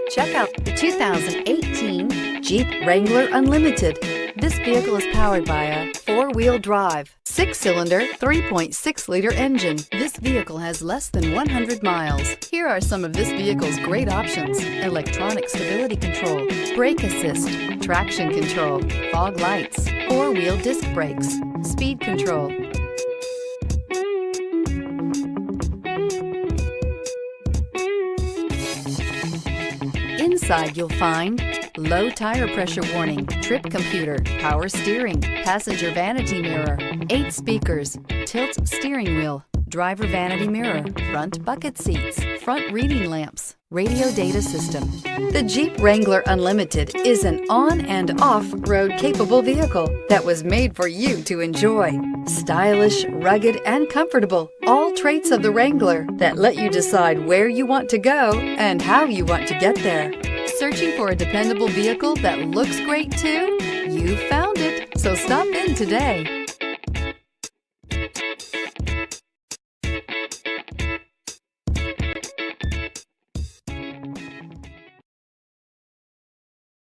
Check out the 2018 Jeep Wrangler Unlimited. This vehicle is powered by a four-wheel drive, six-cylinder, 3.6-liter engine. This vehicle has less than 100 miles. Here are some of this vehicle's great options: electronic stability control, brake assist, traction control, fog lights, four-wheel disc brakes, speed control. Inside you'll find low tire pressure warning, trip computer, power steering, passenger vanity mirror, 8 speakers, tilt steering wheel, driver vanity mirror, front bucket seats, front reading lamps, radio data system. The Jeep Wrangler Unlimited is an on and off-road capable vehicle that was made for you to enjoy. Stylish, rugged, and comfortable, all traits of the Wrangler that let you decide where you want to go and how you want to get there. Searching for a dependable vehicle that looks great too? You found it, so stop in today.